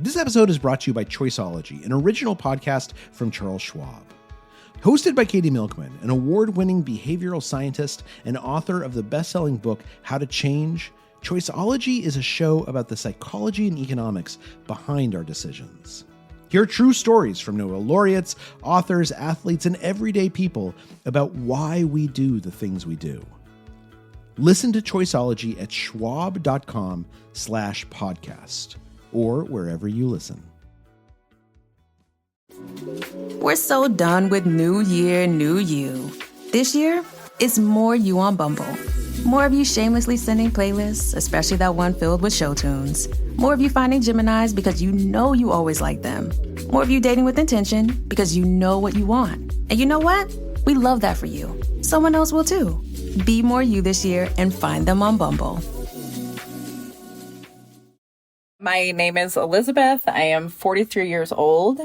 This episode is brought to you by Choiceology, an original podcast from Charles Schwab. Hosted by Katie Milkman, an award-winning behavioral scientist and author of the best-selling book, How to Change, Choiceology is a show about the psychology and economics behind our decisions. Hear true stories from Nobel laureates, authors, athletes, and everyday people about why we do the things we do. Listen to Choiceology at schwab.com/podcast or wherever you listen. We're so done with New Year, New You. This year, it's more you on Bumble. More of you shamelessly sending playlists, especially that one filled with show tunes. More of you finding Geminis because you know you always like them. More of you dating with intention because you know what you want. And you know what? We love that for you. Someone else will too. Be more you this year and find them on Bumble. My name is Elizabeth. I am 43 years old,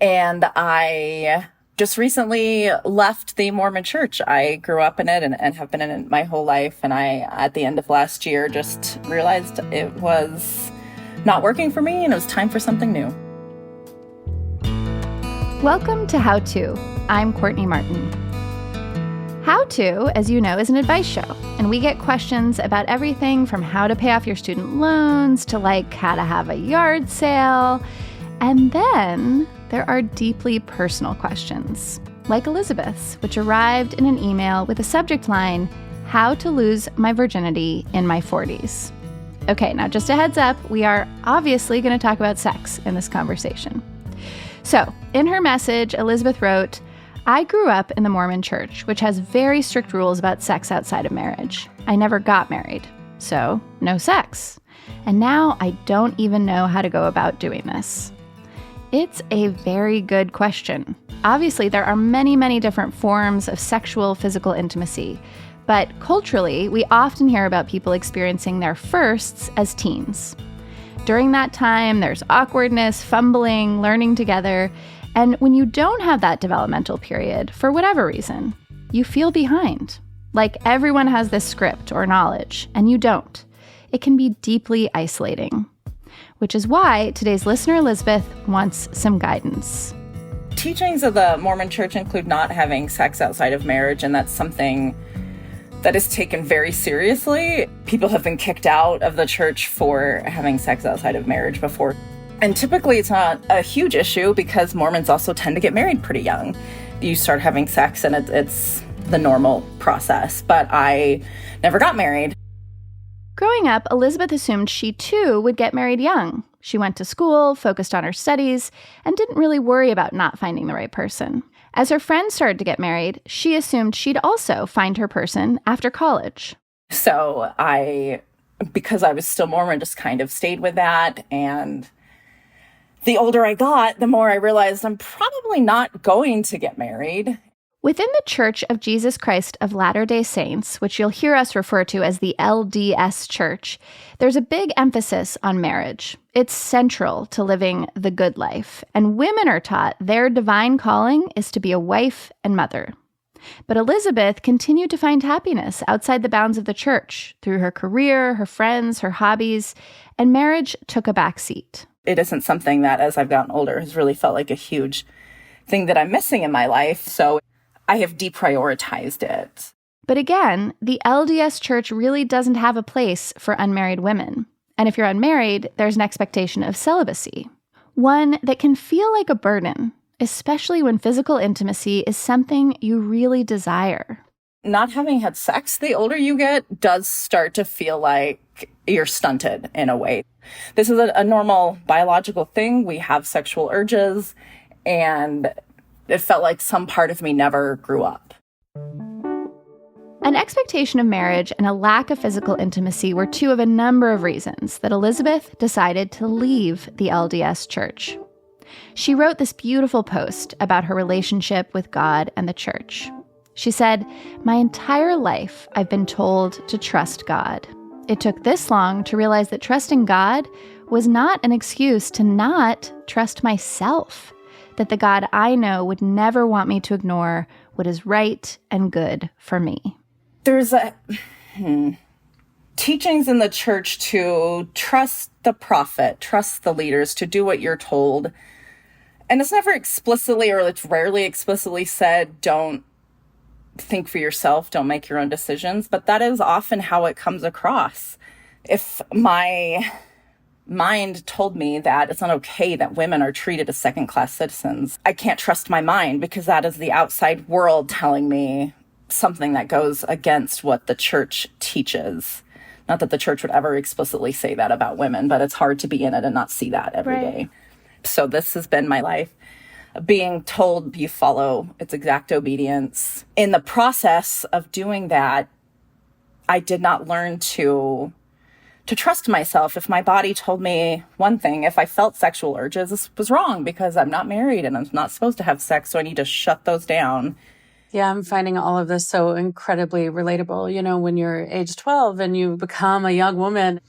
and I just recently left the Mormon church. I grew up in it and have been in it my whole life, and I, at the end of last year, just realized it was not working for me and it was time for something new. Welcome to How To. I'm Courtney Martin. How To, as you know, is an advice show, and we get questions about everything from how to pay off your student loans to how to have a yard sale. And then there are deeply personal questions, like Elizabeth's, which arrived in an email with a subject line, How to Lose My Virginity in My 40s. Okay, now just a heads up, we are obviously going to talk about sex in this conversation. So, in her message, Elizabeth wrote, I grew up in the Mormon church, which has very strict rules about sex outside of marriage. I never got married, so no sex. And now I don't even know how to go about doing this. It's a very good question. Obviously, there are many, many different forms of sexual, physical intimacy, but culturally, we often hear about people experiencing their firsts as teens. During that time, there's awkwardness, fumbling, learning together, and when you don't have that developmental period, for whatever reason, you feel behind. Like everyone has this script or knowledge, and you don't. It can be deeply isolating. Which is why today's listener, Elizabeth, wants some guidance. Teachings of the Mormon church include not having sex outside of marriage, and that's something that is taken very seriously. People have been kicked out of the church for having sex outside of marriage before. And typically it's not a huge issue because Mormons also tend to get married pretty young. You start having sex and it's the normal process, but I never got married. Growing up, Elizabeth assumed she too would get married young. She went to school, focused on her studies, and didn't really worry about not finding the right person. As her friends started to get married, she assumed she'd also find her person after college. So because I was still Mormon, just kind of stayed with that. And the older I got, the more I realized I'm probably not going to get married. Within the Church of Jesus Christ of Latter-day Saints, which you'll hear us refer to as the LDS Church, there's a big emphasis on marriage. It's central to living the good life, and women are taught their divine calling is to be a wife and mother. But Elizabeth continued to find happiness outside the bounds of the church, through her career, her friends, her hobbies, and marriage took a back seat. It isn't something that, as I've gotten older, has really felt like a huge thing that I'm missing in my life, so I have deprioritized it. But again, the LDS Church really doesn't have a place for unmarried women. And if you're unmarried, there's an expectation of celibacy, one that can feel like a burden, especially when physical intimacy is something you really desire. Not having had sex the older you get does start to feel like you're stunted in a way. This is a normal biological thing. We have sexual urges, and it felt like some part of me never grew up. An expectation of marriage and a lack of physical intimacy were two of a number of reasons that Elizabeth decided to leave the LDS Church. She wrote this beautiful post about her relationship with God and the church. She said, "My entire life I've been told to trust God. It took this long to realize that trusting God was not an excuse to not trust myself, that the God I know would never want me to ignore what is right and good for me." There's teachings in the church to trust the prophet, trust the leaders, to do what you're told. And it's never explicitly, or it's rarely explicitly said, don't think for yourself, don't make your own decisions. But that is often how it comes across. If my mind told me that it's not okay that women are treated as second-class citizens, I can't trust my mind, because that is the outside world telling me something that goes against what the church teaches. Not that the church would ever explicitly say that about women, but it's hard to be in it and not see that every day. So this has been my life, being told you follow, it's exact obedience. In the process of doing that, I did not learn to trust myself. If my body told me one thing, if I felt sexual urges, this was wrong, because I'm not married and I'm not supposed to have sex, so I need to shut those down. Yeah, I'm finding all of this so incredibly relatable. You know, when you're age 12 and you become a young woman,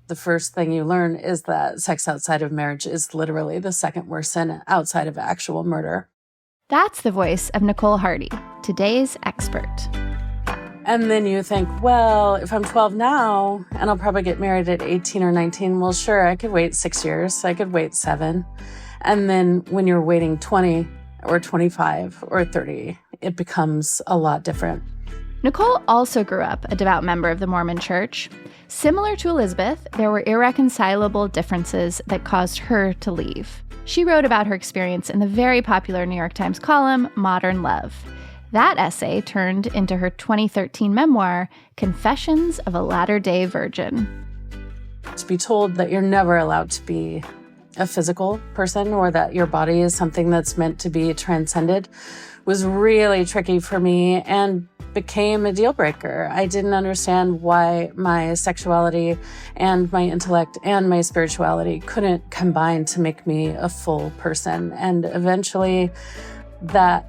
the first thing you learn is that sex outside of marriage is literally the second worst sin outside of actual murder. That's the voice of Nicole Hardy, today's expert. And then you think, well, if I'm 12 now and I'll probably get married at 18 or 19, well, sure, I could wait 6 years. I could wait 7. And then when you're waiting 20 or 25 or 30, it becomes a lot different. Nicole also grew up a devout member of the Mormon Church. Similar to Elizabeth, there were irreconcilable differences that caused her to leave. She wrote about her experience in the very popular New York Times column, Modern Love. That essay turned into her 2013 memoir, Confessions of a Latter-day Virgin. To be told that you're never allowed to be a physical person, or that your body is something that's meant to be transcended, was really tricky for me and became a deal breaker. I didn't understand why my sexuality and my intellect and my spirituality couldn't combine to make me a full person. And eventually that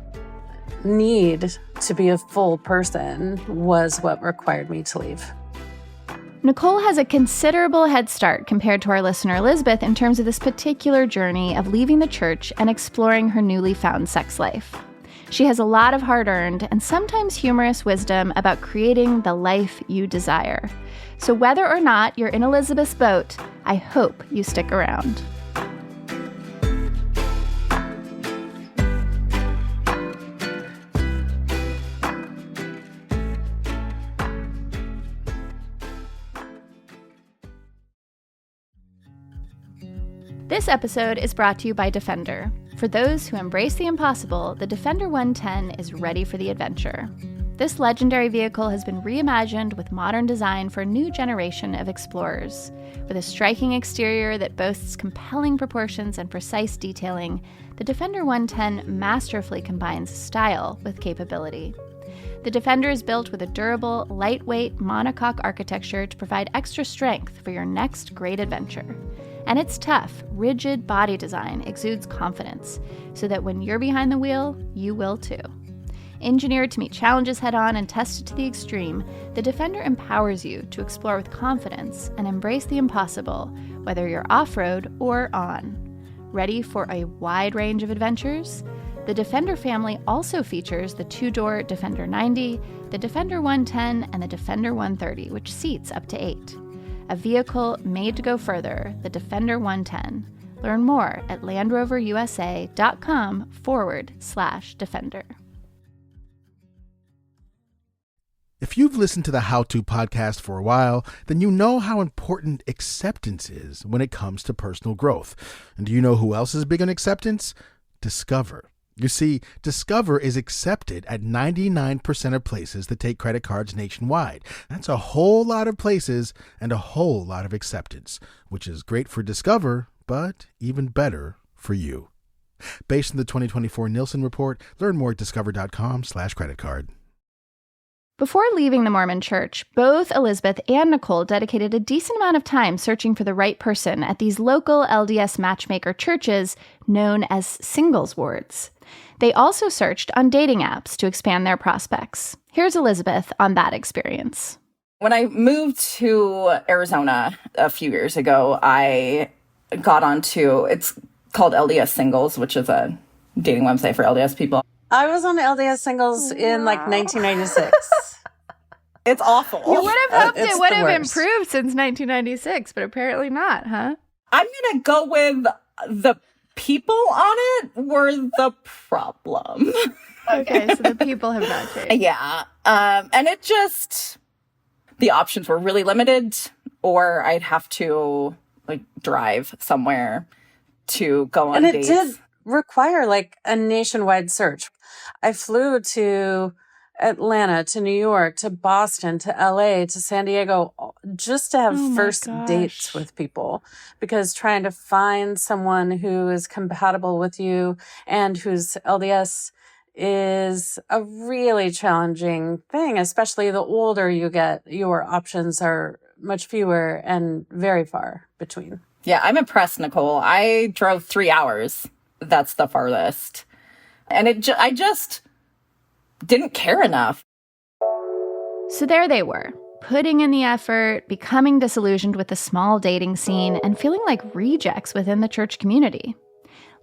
need to be a full person was what required me to leave. Nicole has a considerable head start compared to our listener Elizabeth in terms of this particular journey of leaving the church and exploring her newly found sex life. She has a lot of hard-earned and sometimes humorous wisdom about creating the life you desire. So whether or not you're in Elizabeth's boat, I hope you stick around. This episode is brought to you by Defender. For those who embrace the impossible, the Defender 110 is ready for the adventure. This legendary vehicle has been reimagined with modern design for a new generation of explorers. With a striking exterior that boasts compelling proportions and precise detailing, the Defender 110 masterfully combines style with capability. The Defender is built with a durable, lightweight monocoque architecture to provide extra strength for your next great adventure. And its tough, rigid body design exudes confidence, so that when you're behind the wheel, you will too. Engineered to meet challenges head-on and tested to the extreme, the Defender empowers you to explore with confidence and embrace the impossible, whether you're off-road or on. Ready for a wide range of adventures? The Defender family also features the two-door Defender 90, the Defender 110, and the Defender 130, which seats up to 8. A vehicle made to go further, the Defender 110. Learn more at landroverusa.com/Defender. If you've listened to the How To podcast for a while, then you know how important acceptance is when it comes to personal growth. And do you know who else is big on acceptance? Discover. You see, Discover is accepted at 99% of places that take credit cards nationwide. That's a whole lot of places and a whole lot of acceptance, which is great for Discover, but even better for you. Based on the 2024 Nielsen report, learn more at discover.com/creditcard. Before leaving the Mormon Church, both Elizabeth and Nicole dedicated a decent amount of time searching for the right person at these local LDS matchmaker churches known as singles wards. They also searched on dating apps to expand their prospects. Here's Elizabeth on that experience. When I moved to Arizona a few years ago, I got onto, it's called LDS Singles, which is a dating website for LDS people. I was on LDS Singles in like 1996. It's awful. You would have hoped It's it would the have worst. improved since 1996, but apparently not, huh? I'm going to go with the people on it were the problem. Okay, so the people have not changed. Yeah. And it just, the options were really limited, or I'd have to like drive somewhere to go on And it dates. did require like a nationwide search. I flew to Atlanta, to New York, to Boston, to LA, to San Diego, just to have Oh my first gosh. dates with people, because trying to find someone who is compatible with you and whose LDS is a really challenging thing, especially the older you get, your options are much fewer and very far between. Yeah, I'm impressed, Nicole. I drove 3 hours. That's the farthest. And I just didn't care enough. So there they were, putting in the effort, becoming disillusioned with the small dating scene, and feeling like rejects within the church community.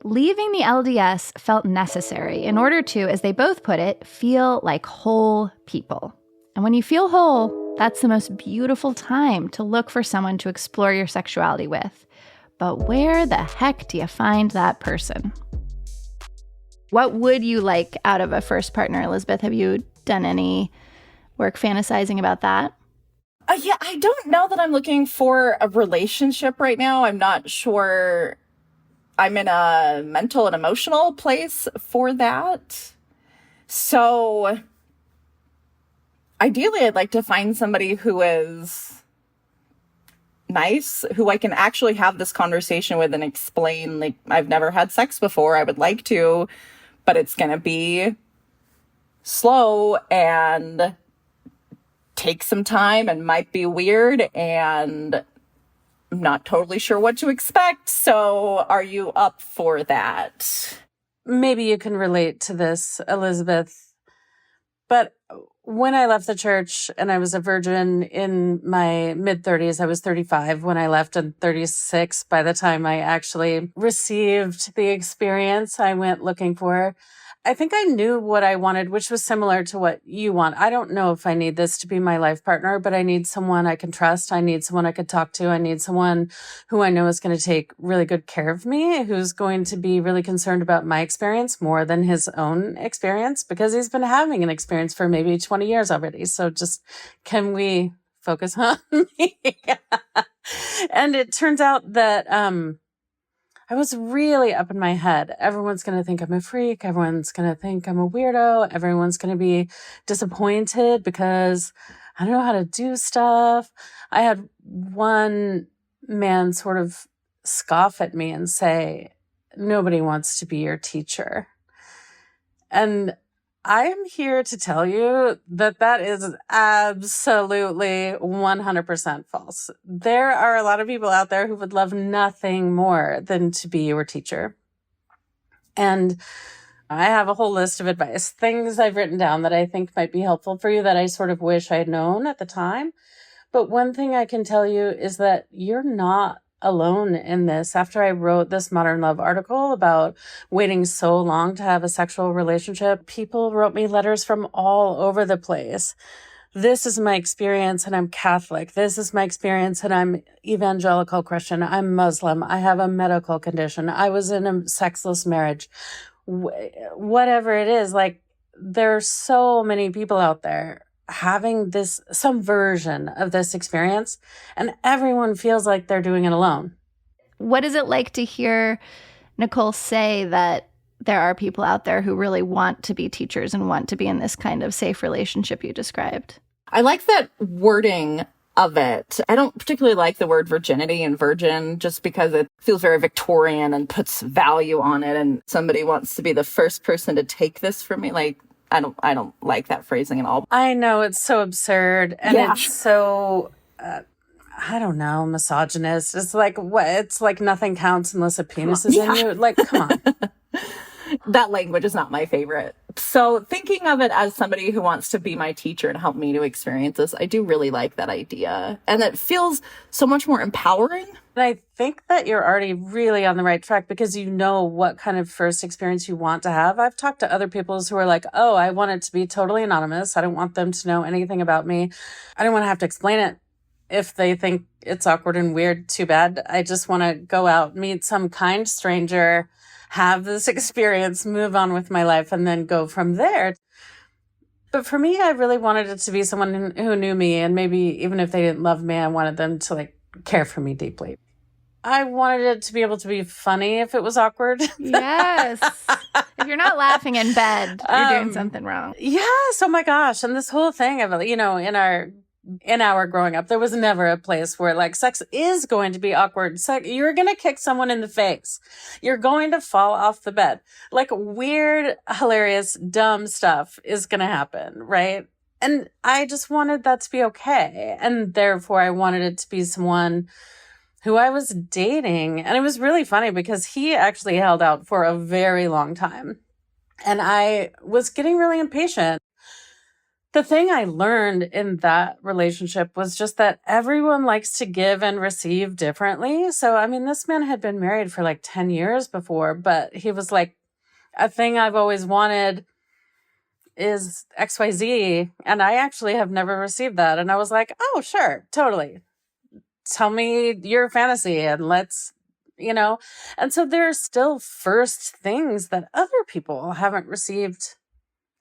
Leaving the LDS felt necessary in order to, as they both put it, feel like whole people. And when you feel whole, that's the most beautiful time to look for someone to explore your sexuality with. But where the heck do you find that person? What would you like out of a first partner, Elizabeth? Have you done any work fantasizing about that? Yeah, I don't know that I'm looking for a relationship right now. I'm not sure I'm in a mental and emotional place for that. So ideally, I'd like to find somebody who is nice, who I can actually have this conversation with and explain, like, I've never had sex before. I would like to, but it's going to be slow and take some time and might be weird, and I'm not totally sure what to expect. So are you up for that? Maybe you can relate to this, Elizabeth, but when I left the church and I was a virgin in my mid-30s, I was 35 when I left and 36 by the time I actually received the experience I went looking for. I think I knew what I wanted, which was similar to what you want. I don't know if I need this to be my life partner, but I need someone I can trust. I need someone I could talk to. I need someone who I know is going to take really good care of me, who's going to be really concerned about my experience more than his own experience, because he's been having an experience for maybe 20 years already. So just, can we focus on me? And it turns out that, I was really up in my head. Everyone's going to think I'm a freak. Everyone's going to think I'm a weirdo. Everyone's going to be disappointed because I don't know how to do stuff. I had one man sort of scoff at me and say, nobody wants to be your teacher. And I'm here to tell you that that is absolutely 100% false. There are a lot of people out there who would love nothing more than to be your teacher. And I have a whole list of advice, things I've written down that I think might be helpful for you that I sort of wish I had known at the time. But one thing I can tell you is that you're not alone in this. After I wrote this Modern Love article about waiting so long to have a sexual relationship, people wrote me letters from all over the place. This is my experience and I'm Catholic. This is my experience and I'm evangelical Christian. I'm Muslim. I have a medical condition. I was in a sexless marriage. Whatever it is, like, there are so many people out there having this, some version of this experience, and everyone feels like they're doing it alone. What is it like to hear Nicole say that there are people out there who really want to be teachers and want to be in this kind of safe relationship you described? I like that wording of it. I don't particularly like the word virginity and virgin, just because it feels very Victorian and puts value on it, and somebody wants to be the first person to take this from me. Like, I don't like that phrasing at all. I know, it's so absurd, and Yeah. it's so, I don't know, misogynist. It's like, what? It's like nothing counts unless a penis is in you. Like, come on. That language is not my favorite So thinking of it as somebody who wants to be my teacher and help me to experience this, I do really like that idea. And it feels so much more empowering. And I think that you're already really on the right track because you know what kind of first experience you want to have. I've talked to other people who are like, oh, I want it to be totally anonymous. I don't want them to know anything about me. I don't want to have to explain it. If they think it's awkward and weird, too bad. I just want to go out, meet some kind stranger, have this experience, move on with my life, and then go from there. But for me, I really wanted it to be someone who knew me, and maybe even if they didn't love me, I wanted them to like care for me deeply. I wanted it to be able to be funny if it was awkward. Yes. If you're not laughing in bed, you're doing something wrong. Yes. Oh my gosh. And this whole thing of, you know, in our growing up, there was never a place where like sex is going to be awkward. You're going to kick someone in the face. You're going to fall off the bed. Like weird, hilarious, dumb stuff is going to happen, right? And I just wanted that to be okay. And therefore I wanted it to be someone who I was dating. And it was really funny because he actually held out for a very long time. And I was getting really impatient. The thing I learned in that relationship was just that everyone likes to give and receive differently. So, I mean, this man had been married for like 10 years before, but he was like, a thing I've always wanted is XYZ. And I actually have never received that. And I was like, oh, sure, totally. Tell me your fantasy and let's, you know. And so there are still first things that other people haven't received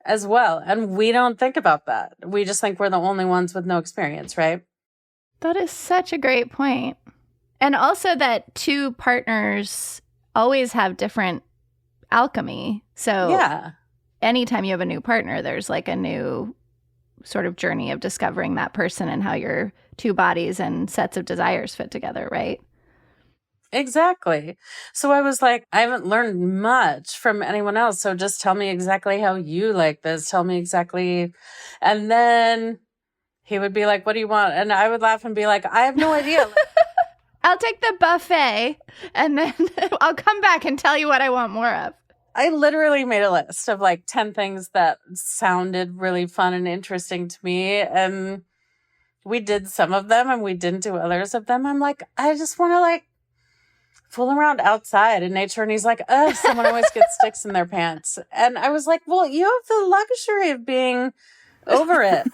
as well. And we don't think about that. We just think we're the only ones with no experience, right? That is such a great point. And also that two partners always have different alchemy. So yeah, anytime you have a new partner, there's like a new sort of journey of discovering that person and how your two bodies and sets of desires fit together, right? Exactly. So I was like, I haven't learned much from anyone else. So just tell me exactly how you like this. Tell me exactly. And then he would be like, what do you want? And I would laugh and be like, I have no idea. I'll take the buffet and then I'll come back and tell you what I want more of. I literally made a list of like 10 things that sounded really fun and interesting to me. And we did some of them and we didn't do others of them. I'm like, I just want to like fool around outside in nature. And he's like, oh, someone always gets sticks in their pants. And I was like, well, you have the luxury of being over it,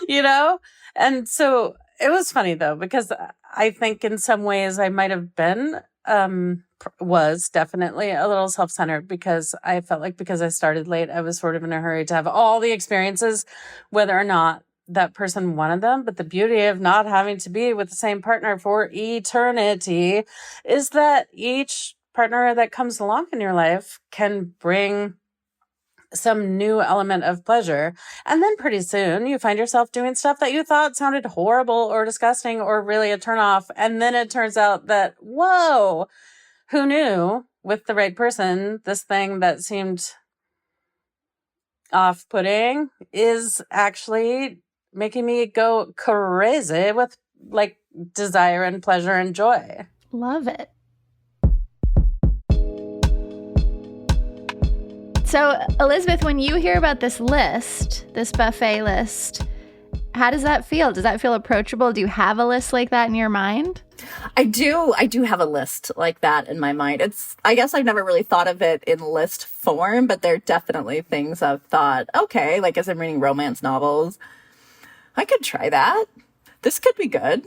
you know? And so it was funny though, because I think in some ways I might have been, was definitely a little self-centered because I felt like because I started late, I was sort of in a hurry to have all the experiences, whether or not that person wanted them. But the beauty of not having to be with the same partner for eternity is that each partner that comes along in your life can bring some new element of pleasure. And then pretty soon you find yourself doing stuff that you thought sounded horrible or disgusting or really a turnoff. And then it turns out that, whoa, who knew with the right person, this thing that seemed off-putting is actually making me go crazy with like desire and pleasure and joy. Love it. So, Elizabeth, when you hear about this list, this buffet list, how does that feel? Does that feel approachable? Do you have a list like that in your mind? I do have a list like that in my mind. I guess I've never really thought of it in list form, but there are definitely things I've thought, okay, like as I'm reading romance novels, I could try that. This could be good.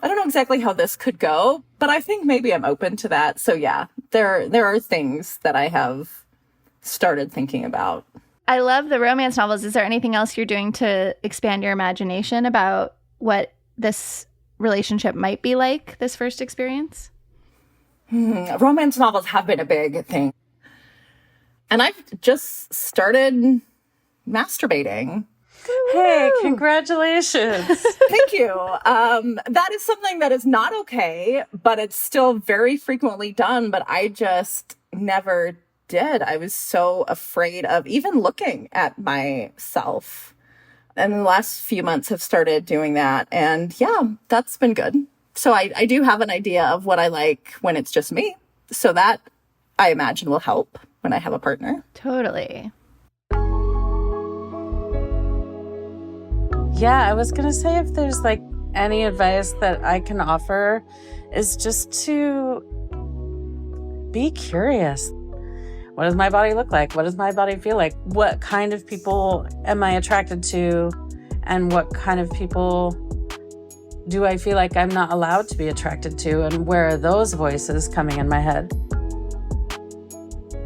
I don't know exactly how this could go, but I think maybe I'm open to that. So yeah, there are things that I have started thinking about. I love the romance novels. Is there anything else you're doing to expand your imagination about what this relationship might be like, this first experience? Romance novels have been a big thing. And I've just started masturbating. Hey, congratulations. Thank you. That is something that is not okay, but it's still very frequently done, but I just never did. I was so afraid of even looking at myself. And the last few months have started doing that. And yeah, that's been good. So I do have an idea of what I like when it's just me. So that I imagine will help when I have a partner. Totally. Yeah, I was going to say if there's like any advice that I can offer is just to be curious. What does my body look like? What does my body feel like? What kind of people am I attracted to? And what kind of people do I feel like I'm not allowed to be attracted to? And where are those voices coming in my head?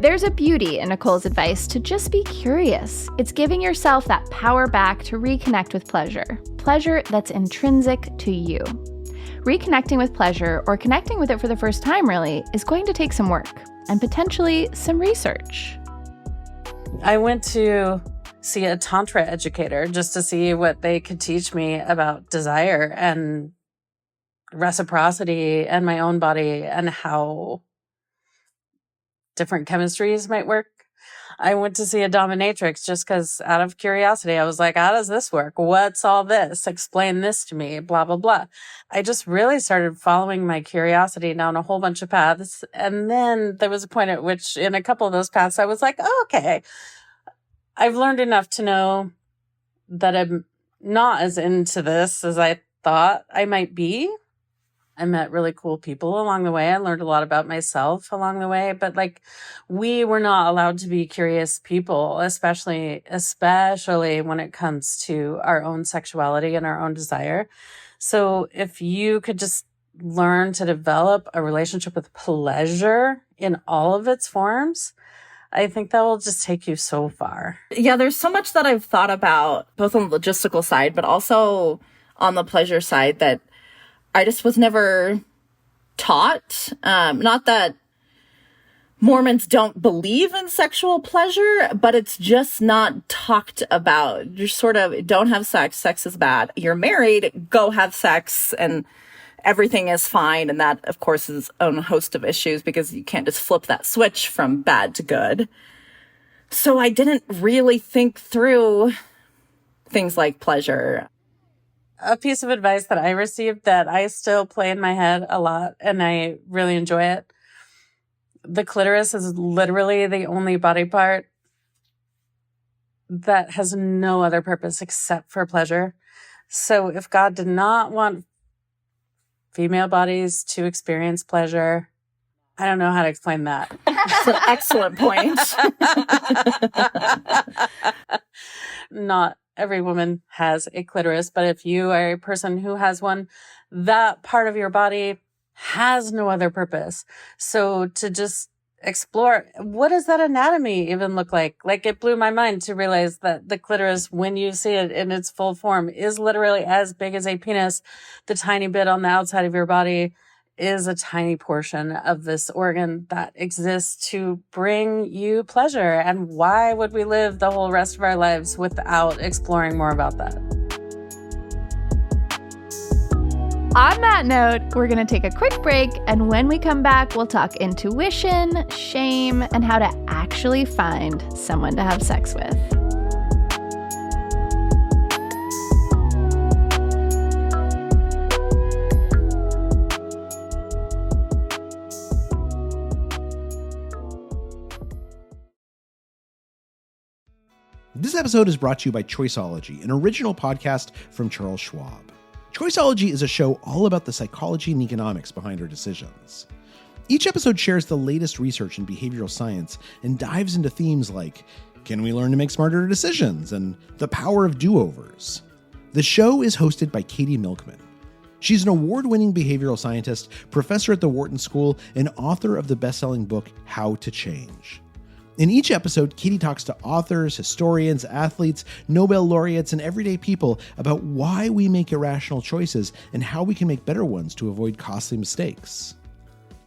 There's a beauty in Nicole's advice to just be curious. It's giving yourself that power back to reconnect with pleasure that's intrinsic to you. Reconnecting with pleasure, or connecting with it for the first time really, is going to take some work and potentially some research. I went to see a Tantra educator just to see what they could teach me about desire and reciprocity and my own body and how different chemistries might work. I went to see a dominatrix just because out of curiosity, I was like, how does this work? What's all this? Explain this to me, blah, blah, blah. I just really started following my curiosity down a whole bunch of paths. And then there was a point at which in a couple of those paths, I was like, oh, okay, I've learned enough to know that I'm not as into this as I thought I might be. I met really cool people along the way. I learned a lot about myself along the way, but like we were not allowed to be curious people, especially when it comes to our own sexuality and our own desire. So if you could just learn to develop a relationship with pleasure in all of its forms, I think that will just take you so far. Yeah, there's so much that I've thought about, both on the logistical side, but also on the pleasure side, that I just was never taught. Not that Mormons don't believe in sexual pleasure, but it's just not talked about. You're sort of, don't have sex. Sex is bad. You're married, go have sex, and everything is fine. And that, of course, is its own host of issues because you can't just flip that switch from bad to good. So I didn't really think through things like pleasure. A piece of advice that I received that I still play in my head a lot, and I really enjoy it. The clitoris is literally the only body part that has no other purpose except for pleasure. So if God did not want female bodies to experience pleasure, I don't know how to explain that. That's an excellent point. Not every woman has a clitoris, but if you are a person who has one, that part of your body has no other purpose. So to just explore, what does that anatomy even look like? Like, it blew my mind to realize that the clitoris, when you see it in its full form, is literally as big as a penis. The tiny bit on the outside of your body is a tiny portion of this organ that exists to bring you pleasure. And why would we live the whole rest of our lives without exploring more about that? On that note, we're going to take a quick break, and when we come back, we'll talk intuition, shame, and how to actually find someone to have sex with. This episode is brought to you by Choiceology, an original podcast from Charles Schwab. Choiceology is a show all about the psychology and economics behind our decisions. Each episode shares the latest research in behavioral science and dives into themes like, can we learn to make smarter decisions, and the power of do-overs. The show is hosted by Katie Milkman. She's an award-winning behavioral scientist, professor at the Wharton School, and author of the best-selling book, How to Change. In each episode, Katie talks to authors, historians, athletes, Nobel laureates, and everyday people about why we make irrational choices and how we can make better ones to avoid costly mistakes.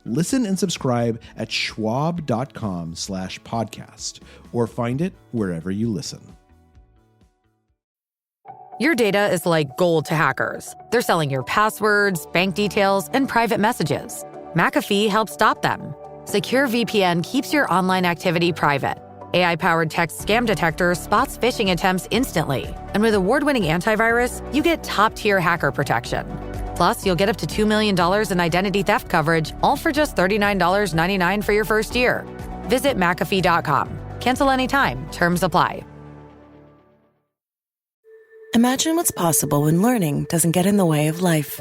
Listen and subscribe at schwab.com/podcast or find it wherever you listen. Your data is like gold to hackers. They're selling your passwords, bank details, and private messages. McAfee helps stop them. Secure VPN keeps your online activity private. AI-powered text scam detector spots phishing attempts instantly. And with award-winning antivirus, you get top-tier hacker protection. Plus, you'll get up to $2 million in identity theft coverage, all for just $39.99 for your first year. Visit McAfee.com. Cancel anytime. Terms apply. Imagine what's possible when learning doesn't get in the way of life.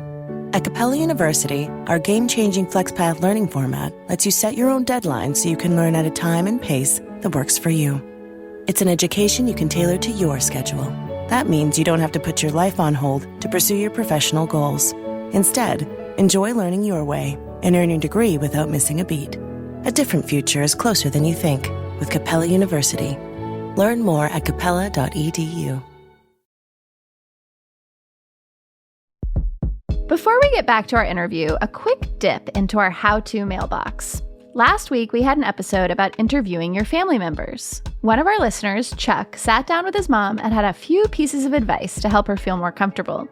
At Capella University, our game-changing FlexPath learning format lets you set your own deadlines so you can learn at a time and pace that works for you. It's an education you can tailor to your schedule. That means you don't have to put your life on hold to pursue your professional goals. Instead, enjoy learning your way and earn your degree without missing a beat. A different future is closer than you think with Capella University. Learn more at capella.edu. Before we get back to our interview, a quick dip into our how-to mailbox. Last week, we had an episode about interviewing your family members. One of our listeners, Chuck, sat down with his mom and had a few pieces of advice to help her feel more comfortable.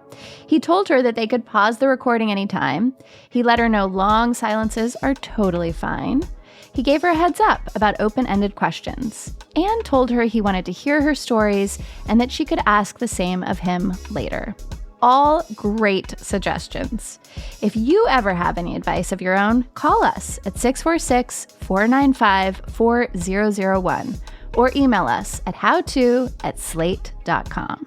He told her that they could pause the recording anytime. He let her know long silences are totally fine. He gave her a heads up about open-ended questions and told her he wanted to hear her stories and that she could ask the same of him later. All great suggestions. If you ever have any advice of your own, call us at 646-495-4001 or email us at howto@slate.com.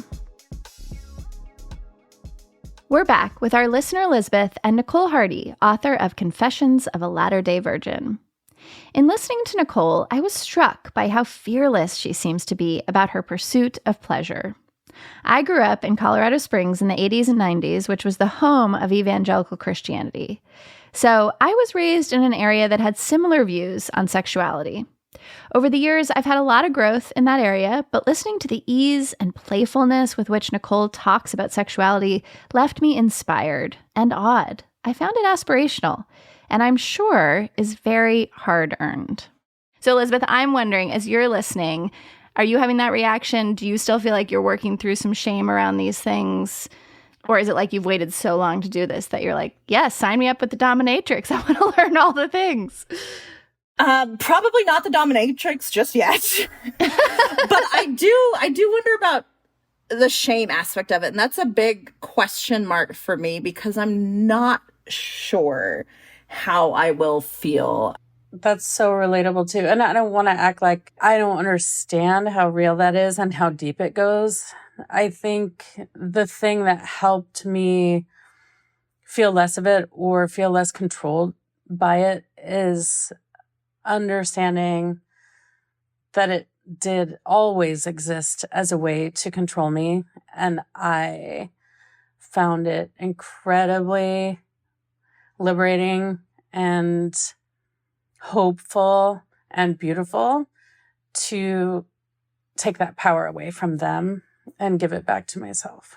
We're back with our listener Elizabeth and Nicole Hardy, author of Confessions of a Latter-day Virgin. In listening to Nicole, I was struck by how fearless she seems to be about her pursuit of pleasure. I grew up in Colorado Springs in the 80s and 90s, which was the home of evangelical Christianity. So I was raised in an area that had similar views on sexuality. Over the years, I've had a lot of growth in that area, but listening to the ease and playfulness with which Nicole talks about sexuality left me inspired and awed. I found it aspirational, and I'm sure is very hard-earned. So Elizabeth, I'm wondering, as you're listening, are you having that reaction? Do you still feel like you're working through some shame around these things? Or is it like you've waited so long to do this that you're like, yes, sign me up with the dominatrix. I want to learn all the things. Probably not the dominatrix just yet. But I do wonder about the shame aspect of it. And that's a big question mark for me because I'm not sure how I will feel. That's so relatable too. And I don't want to act like I don't understand how real that is and how deep it goes. I think the thing that helped me feel less of it or feel less controlled by it is understanding that it did always exist as a way to control me. And I found it incredibly liberating and hopeful and beautiful to take that power away from them and give it back to myself.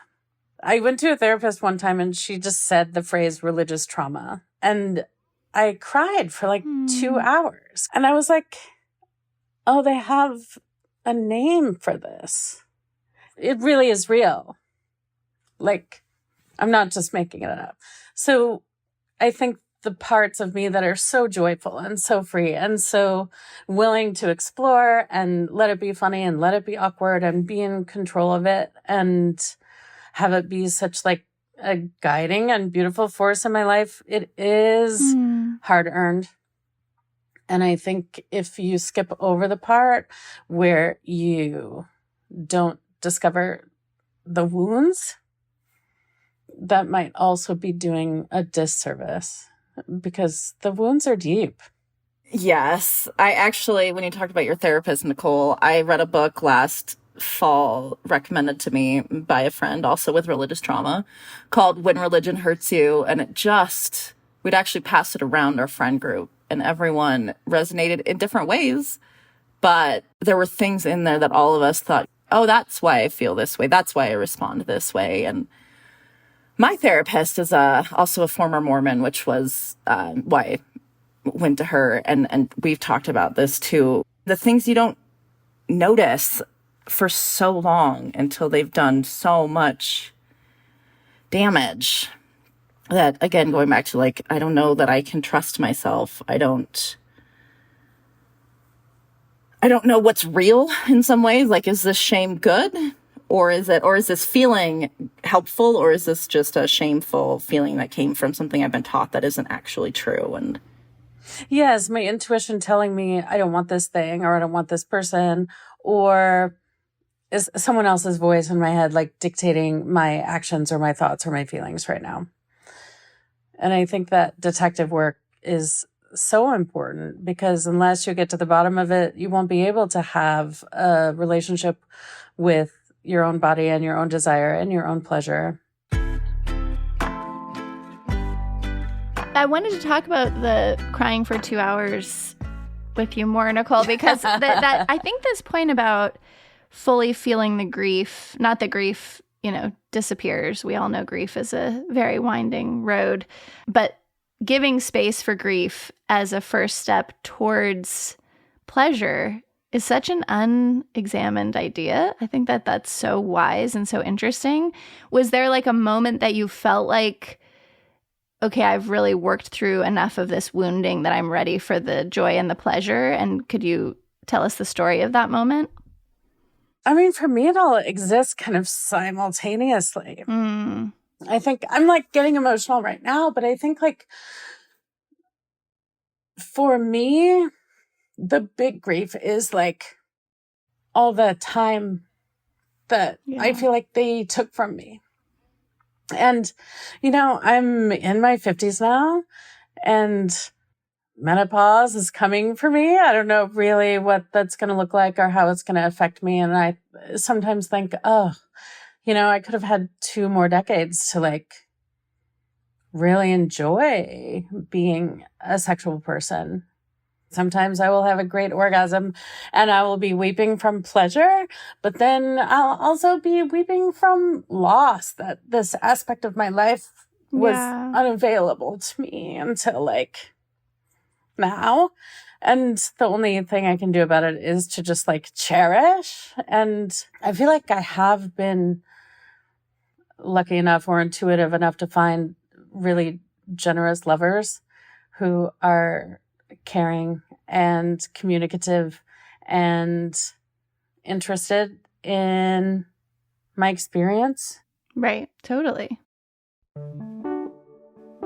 I went to a therapist one time and she just said the phrase religious trauma. And I cried for like 2 hours. And I was like, oh, they have a name for this. It really is real. Like, I'm not just making it up. So I think the parts of me that are so joyful and so free and so willing to explore and let it be funny and let it be awkward and be in control of it and have it be such like a guiding and beautiful force in my life, it is hard earned. And I think if you skip over the part where you don't discover the wounds, that might also be doing a disservice. Because the wounds are deep. Yes. I actually, when you talked about your therapist, Nicole, I read a book last fall recommended to me by a friend also with religious trauma called When Religion Hurts You. And we'd actually passed it around our friend group and everyone resonated in different ways. But there were things in there that all of us thought, oh, that's why I feel this way. That's why I respond this way. And my therapist is also a former Mormon, which was why I went to her. And we've talked about this too. The things you don't notice for so long until they've done so much damage that, again, going back to like, I don't know that I can trust myself. I don't know what's real in some ways. Like, is this shame good? Or is this feeling helpful, or is this just a shameful feeling that came from something I've been taught that isn't actually true? And yes, my intuition telling me I don't want this thing, or I don't want this person, or is someone else's voice in my head, like dictating my actions or my thoughts or my feelings right now. And I think that detective work is so important, because unless you get to the bottom of it, you won't be able to have a relationship with your own body and your own desire and your own pleasure. I wanted to talk about the crying for 2 hours with you more, Nicole, because that I think this point about fully feeling the grief, not the grief, disappears. We all know grief is a very winding road, but giving space for grief as a first step towards pleasure is such an unexamined idea. I think that that's so wise and so interesting. Was there like a moment that you felt like, okay, I've really worked through enough of this wounding that I'm ready for the joy and the pleasure? And could you tell us the story of that moment? I mean, for me, it all exists kind of simultaneously. I think I'm like getting emotional right now, but I think like for me, the big grief is like all the time that I feel like they took from me. And, I'm in my 50s now, and menopause is coming for me. I don't know really what that's going to look like or how it's going to affect me. And I sometimes think, I could have had 2 more decades to like really enjoy being a sexual person. Sometimes I will have a great orgasm and I will be weeping from pleasure, but then I'll also be weeping from loss, that this aspect of my life was unavailable to me until like now. And the only thing I can do about it is to just like cherish. And I feel like I have been lucky enough or intuitive enough to find really generous lovers who are caring and communicative and interested in my experience. Right, totally.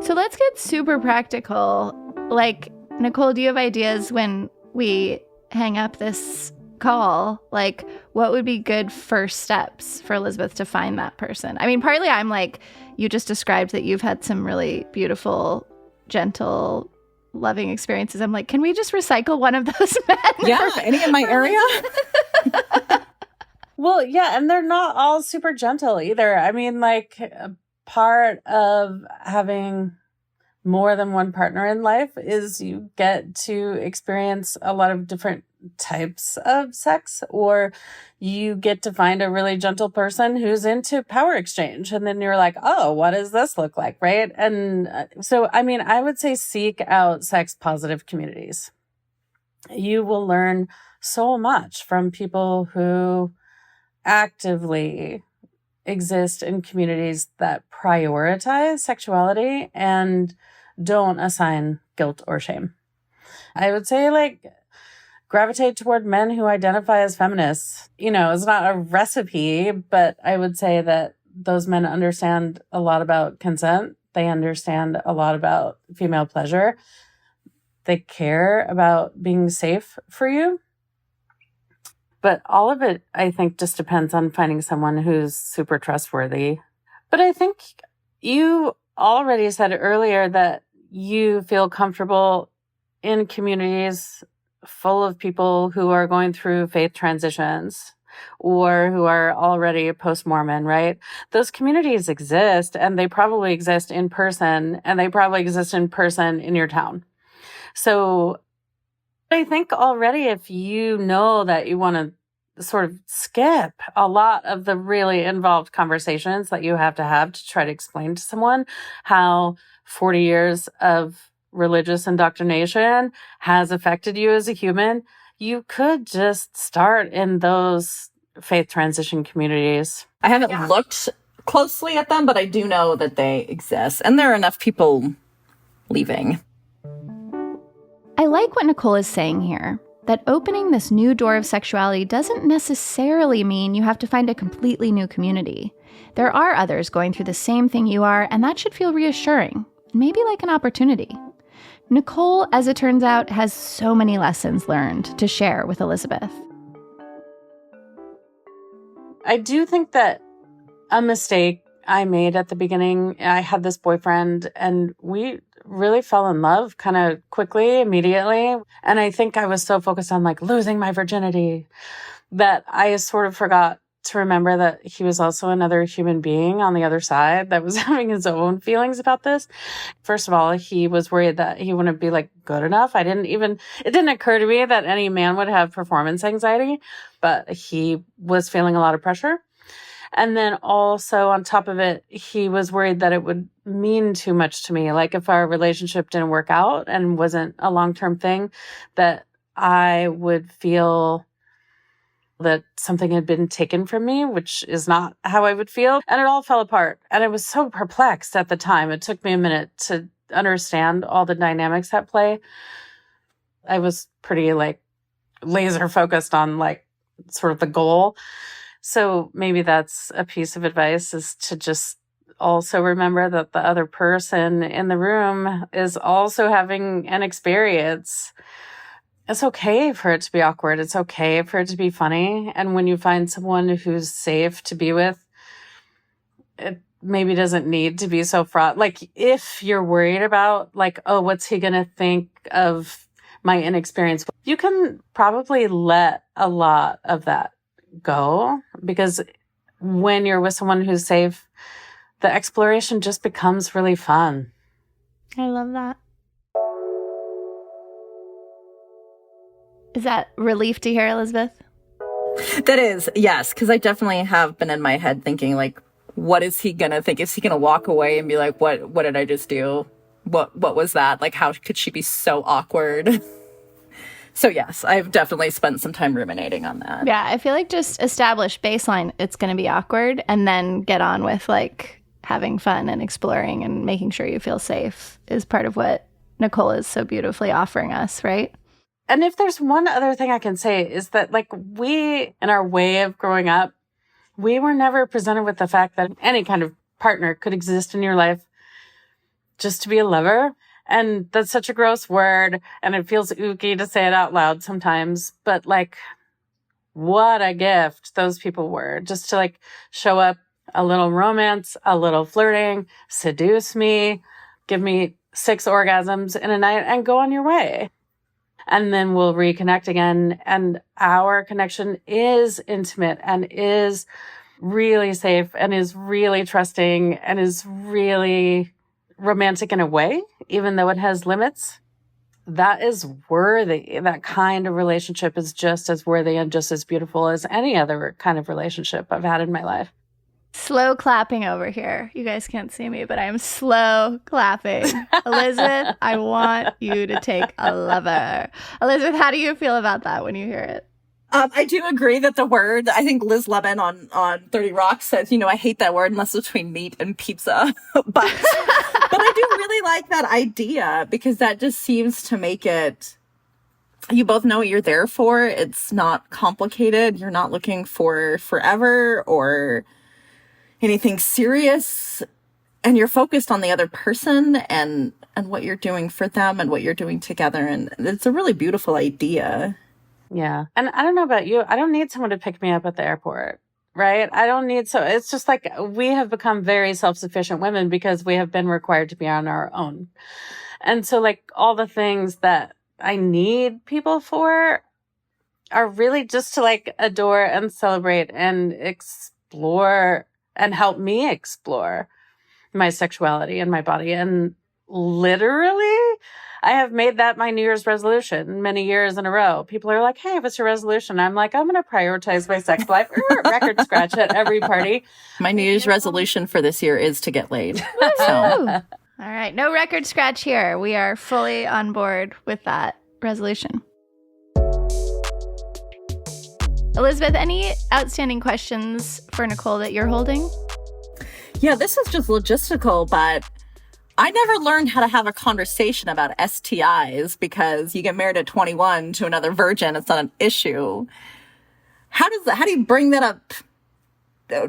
So let's get super practical. Like, Nicole, do you have ideas when we hang up this call? Like, what would be good first steps for Elizabeth to find that person? I mean, partly I'm like, you just described that you've had some really beautiful, gentle, loving experiences. I'm like, can we just recycle one of those men? Yeah, any in my area? Well, yeah, and they're not all super gentle either. I mean, like, part of having more than one partner in life is you get to experience a lot of different types of sex, or you get to find a really gentle person who's into power exchange. And then you're like, oh, what does this look like? Right. And so, I mean, I would say seek out sex positive communities. You will learn so much from people who actively exist in communities that prioritize sexuality and don't assign guilt or shame. I would say, like, gravitate toward men who identify as feminists. It's not a recipe, but I would say that those men understand a lot about consent. They understand a lot about female pleasure. They care about being safe for you. But all of it, I think, just depends on finding someone who's super trustworthy. But I think you already said earlier that you feel comfortable in communities full of people who are going through faith transitions or who are already post-Mormon, right? Those communities exist, and they probably exist in person, and they probably exist in person in your town. So I think already, if you know that you want to sort of skip a lot of the really involved conversations that you have to try to explain to someone how 40 years of religious indoctrination has affected you as a human, you could just start in those faith transition communities. I haven't looked closely at them, but I do know that they exist. And there are enough people leaving. I like what Nicole is saying here, that opening this new door of sexuality doesn't necessarily mean you have to find a completely new community. There are others going through the same thing you are, and that should feel reassuring, maybe like an opportunity. Nicole, as it turns out, has so many lessons learned to share with Elizabeth. I do think that a mistake I made at the beginning, I had this boyfriend and we really fell in love kind of quickly, immediately. And I think I was so focused on like losing my virginity that I sort of forgot to remember that he was also another human being on the other side that was having his own feelings about this. First of all, he was worried that he wouldn't be like good enough. It didn't occur to me that any man would have performance anxiety, but he was feeling a lot of pressure. And then also on top of it, he was worried that it would mean too much to me. Like if our relationship didn't work out and wasn't a long-term thing, that I would feel that something had been taken from me, which is not how I would feel. And it all fell apart. And I was so perplexed at the time. It took me a minute to understand all the dynamics at play. I was pretty like laser focused on like sort of the goal. So maybe that's a piece of advice, is to just also remember that the other person in the room is also having an experience. It's okay for it to be awkward. It's okay for it to be funny. And when you find someone who's safe to be with, it maybe doesn't need to be so fraught. Like if you're worried about like, oh, what's he going to think of my inexperience? You can probably let a lot of that go, because when you're with someone who's safe, the exploration just becomes really fun. I love that. Is that relief to hear, Elizabeth? That is, yes, because I definitely have been in my head thinking, like, what is he going to think? Is he going to walk away and be like, what did I just do? What was that? Like, how could she be so awkward? So, yes, I've definitely spent some time ruminating on that. Yeah, I feel like just establish baseline, it's going to be awkward, and then get on with, like, having fun and exploring and making sure you feel safe is part of what Nicole is so beautifully offering us, right? And if there's one other thing I can say is that, like, we, in our way of growing up, we were never presented with the fact that any kind of partner could exist in your life just to be a lover. And that's such a gross word, and it feels ooky to say it out loud sometimes. But, like, what a gift those people were, just to, like, show up, a little romance, a little flirting, seduce me, give me 6 orgasms in a night, and go on your way. And then we'll reconnect again. And our connection is intimate and is really safe and is really trusting and is really romantic in a way, even though it has limits. That is worthy. That kind of relationship is just as worthy and just as beautiful as any other kind of relationship I've had in my life. Slow clapping over here. You guys can't see me, but I am slow clapping. Elizabeth, I want you to take a lover. Elizabeth, how do you feel about that when you hear it? I do agree that the word, I think Liz Lemon on 30 Rock says, I hate that word unless it's between meat and pizza. but I do really like that idea, because that just seems to make it, you both know what you're there for. It's not complicated. You're not looking for forever or anything serious, and you're focused on the other person and what you're doing for them and what you're doing together. And it's a really beautiful idea. Yeah. And I don't know about you. I don't need someone to pick me up at the airport, right? It's just like we have become very self-sufficient women because we have been required to be on our own. And so like all the things that I need people for are really just to like adore and celebrate and explore and help me explore my sexuality and my body. And literally, I have made that my New Year's resolution many years in a row. People are like, hey, what's your resolution? I'm like, I'm going to prioritize my sex life. Record scratch at every party. My New Year's resolution for this year is to get laid. So. All right. No record scratch here. We are fully on board with that resolution. Elizabeth, any outstanding questions for Nicole that you're holding? Yeah, this is just logistical, but I never learned how to have a conversation about STIs, because you get married at 21 to another virgin. It's not an issue. How do you bring that up?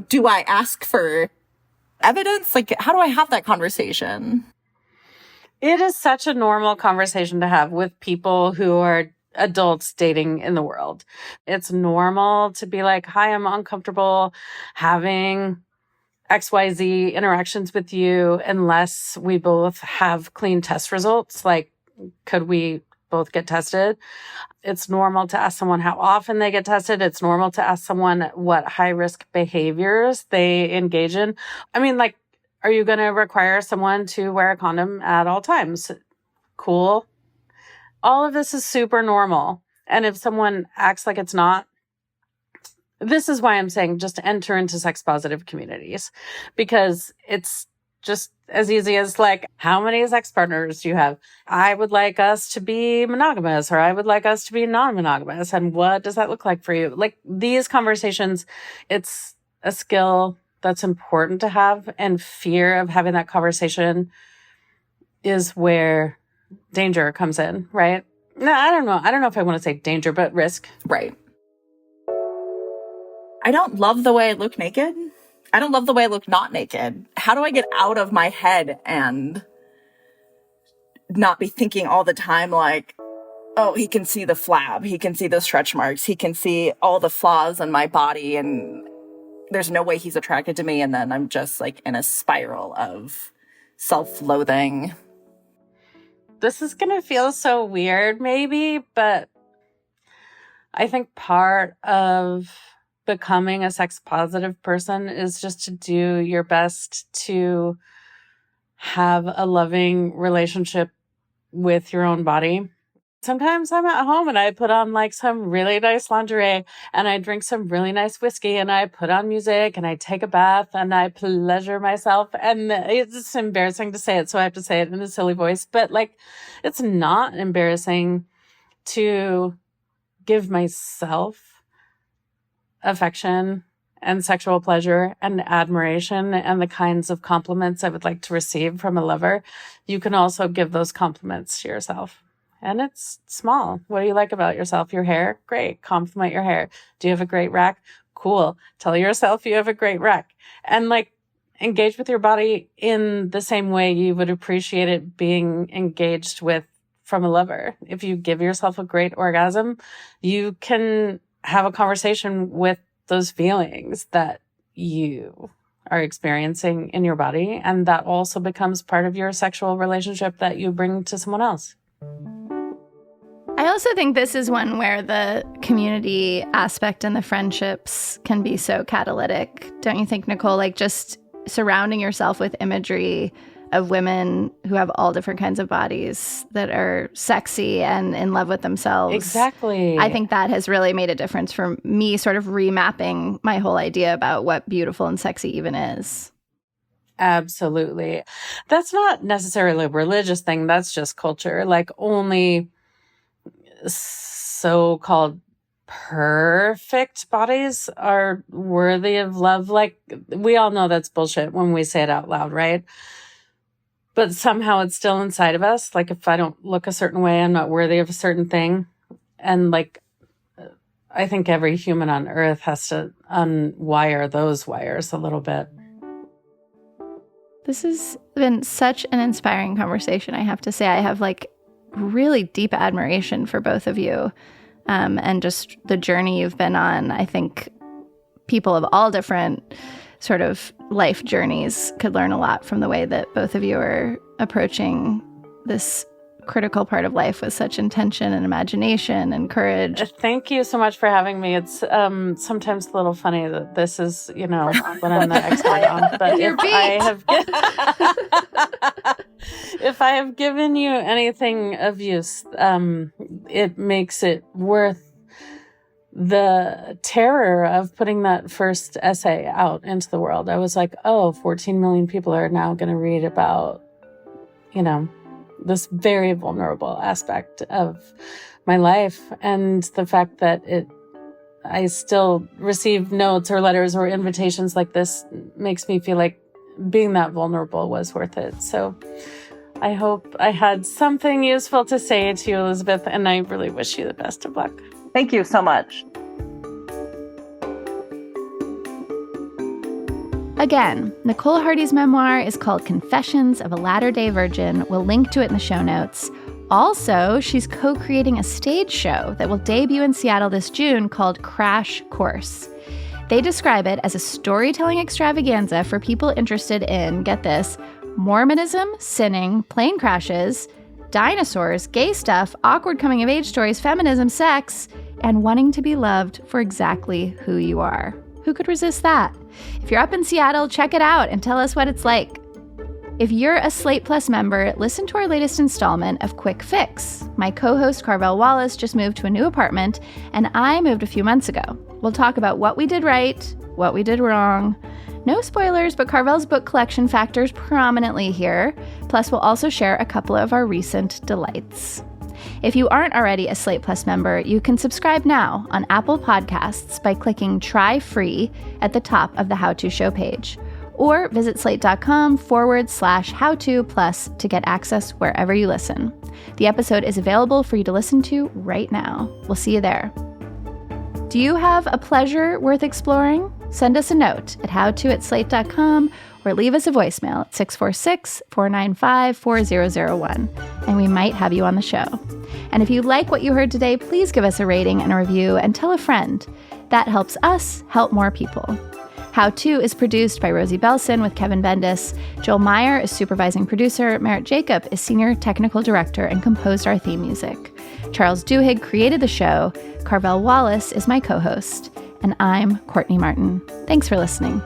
Do I ask for evidence? Like, how do I have that conversation? It is such a normal conversation to have with people who are adults dating in the world. It's normal to be like, hi, I'm uncomfortable having XYZ interactions with you unless we both have clean test results. Like, could we both get tested? It's normal to ask someone how often they get tested. It's normal to ask someone what high-risk behaviors they engage in. I mean, like, are you going to require someone to wear a condom at all times? Cool. All of this is super normal. And if someone acts like it's not, this is why I'm saying just enter into sex positive communities, because it's just as easy as like, how many sex partners do you have? I would like us to be monogamous, or I would like us to be non-monogamous. And what does that look like for you? Like, these conversations, it's a skill that's important to have, and fear of having that conversation is where danger comes in, right? No, I don't know. I don't know if I want to say danger, but risk. Right. I don't love the way I look naked. I don't love the way I look not naked. How do I get out of my head and not be thinking all the time like, oh, he can see the flab, he can see the stretch marks, he can see all the flaws in my body, and there's no way he's attracted to me, and then I'm just like in a spiral of self-loathing. This is going to feel so weird maybe, but I think part of becoming a sex positive person is just to do your best to have a loving relationship with your own body. Sometimes I'm at home and I put on like some really nice lingerie and I drink some really nice whiskey and I put on music and I take a bath and I pleasure myself. And it's embarrassing to say it, so I have to say it in a silly voice. But like, it's not embarrassing to give myself affection and sexual pleasure and admiration and the kinds of compliments I would like to receive from a lover. You can also give those compliments to yourself. And it's small. What do you like about yourself? Your hair? Great. Compliment your hair. Do you have a great rack? Cool. Tell yourself you have a great rack. And like, engage with your body in the same way you would appreciate it being engaged with from a lover. If you give yourself a great orgasm, you can have a conversation with those feelings that you are experiencing in your body. And that also becomes part of your sexual relationship that you bring to someone else. I also think this is one where the community aspect and the friendships can be so catalytic. Don't you think, Nicole? Like, just surrounding yourself with imagery of women who have all different kinds of bodies that are sexy and in love with themselves. Exactly. I think that has really made a difference for me, sort of remapping my whole idea about what beautiful and sexy even is. Absolutely. That's not necessarily a religious thing. That's just culture. Like, only so-called perfect bodies are worthy of love. Like, we all know that's bullshit when we say it out loud, right? But somehow it's still inside of us. Like, if I don't look a certain way, I'm not worthy of a certain thing. And like, I think every human on earth has to unwire those wires a little bit. This has been such an inspiring conversation, I have to say. I have like really deep admiration for both of you, and just the journey you've been on. I think people of all different sort of life journeys could learn a lot from the way that both of you are approaching this critical part of life with such intention and imagination and courage. Thank you so much for having me. It's sometimes a little funny that this is, you know, when I'm the expert on. But if I have given you anything of use, it makes it worth the terror of putting that first essay out into the world. I was like, oh, 14 million people are now going to read about, you know, this very vulnerable aspect of my life. And the fact that I still receive notes or letters or invitations like this makes me feel like being that vulnerable was worth it. So I hope I had something useful to say to you, Elizabeth, and I really wish you the best of luck. Thank you so much. Again, Nicole Hardy's memoir is called Confessions of a Latter-day Virgin. We'll link to it in the show notes. Also, she's co-creating a stage show that will debut in Seattle this June called Crash Course. They describe it as a storytelling extravaganza for people interested in, get this, Mormonism, sinning, plane crashes, dinosaurs, gay stuff, awkward coming-of-age stories, feminism, sex, and wanting to be loved for exactly who you are. Who could resist that? If you're up in Seattle, check it out and tell us what it's like. If you're a Slate Plus member, listen to our latest installment of Quick Fix. My co-host Carvel Wallace just moved to a new apartment, and I moved a few months ago. We'll talk about what we did right, what we did wrong. No spoilers, but Carvel's book collection factors prominently here. Plus, we'll also share a couple of our recent delights. If you aren't already a Slate Plus member, you can subscribe now on Apple Podcasts by clicking Try Free at the top of the How To Show page. Or visit slate.com/how-to-plus to get access wherever you listen. The episode is available for you to listen to right now. We'll see you there. Do you have a pleasure worth exploring? Send us a note at howto@slate.com or leave us a voicemail at 646-495-4001, and we might have you on the show. And if you like what you heard today, please give us a rating and a review and tell a friend. That helps us help more people. How To is produced by Rosemary Belson with Kevin Bendis. Joel Meyer is supervising producer. Merritt Jacob is senior technical director and composed our theme music. Charles Duhigg created the show. Carvel Wallace is my co-host. And I'm Courtney Martin. Thanks for listening.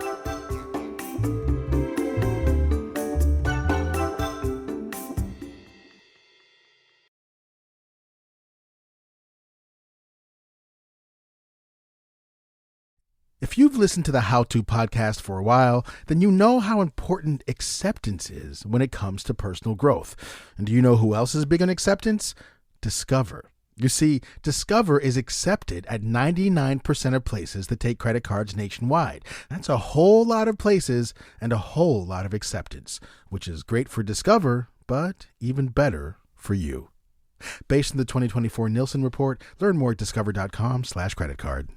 If you've listened to the How To podcast for a while, then you know how important acceptance is when it comes to personal growth. And do you know who else is big on acceptance? Discover. You see, Discover is accepted at 99% of places that take credit cards nationwide. That's a whole lot of places and a whole lot of acceptance, which is great for Discover, but even better for you. Based on the 2024 Nielsen report, learn more at discover.com/creditcard.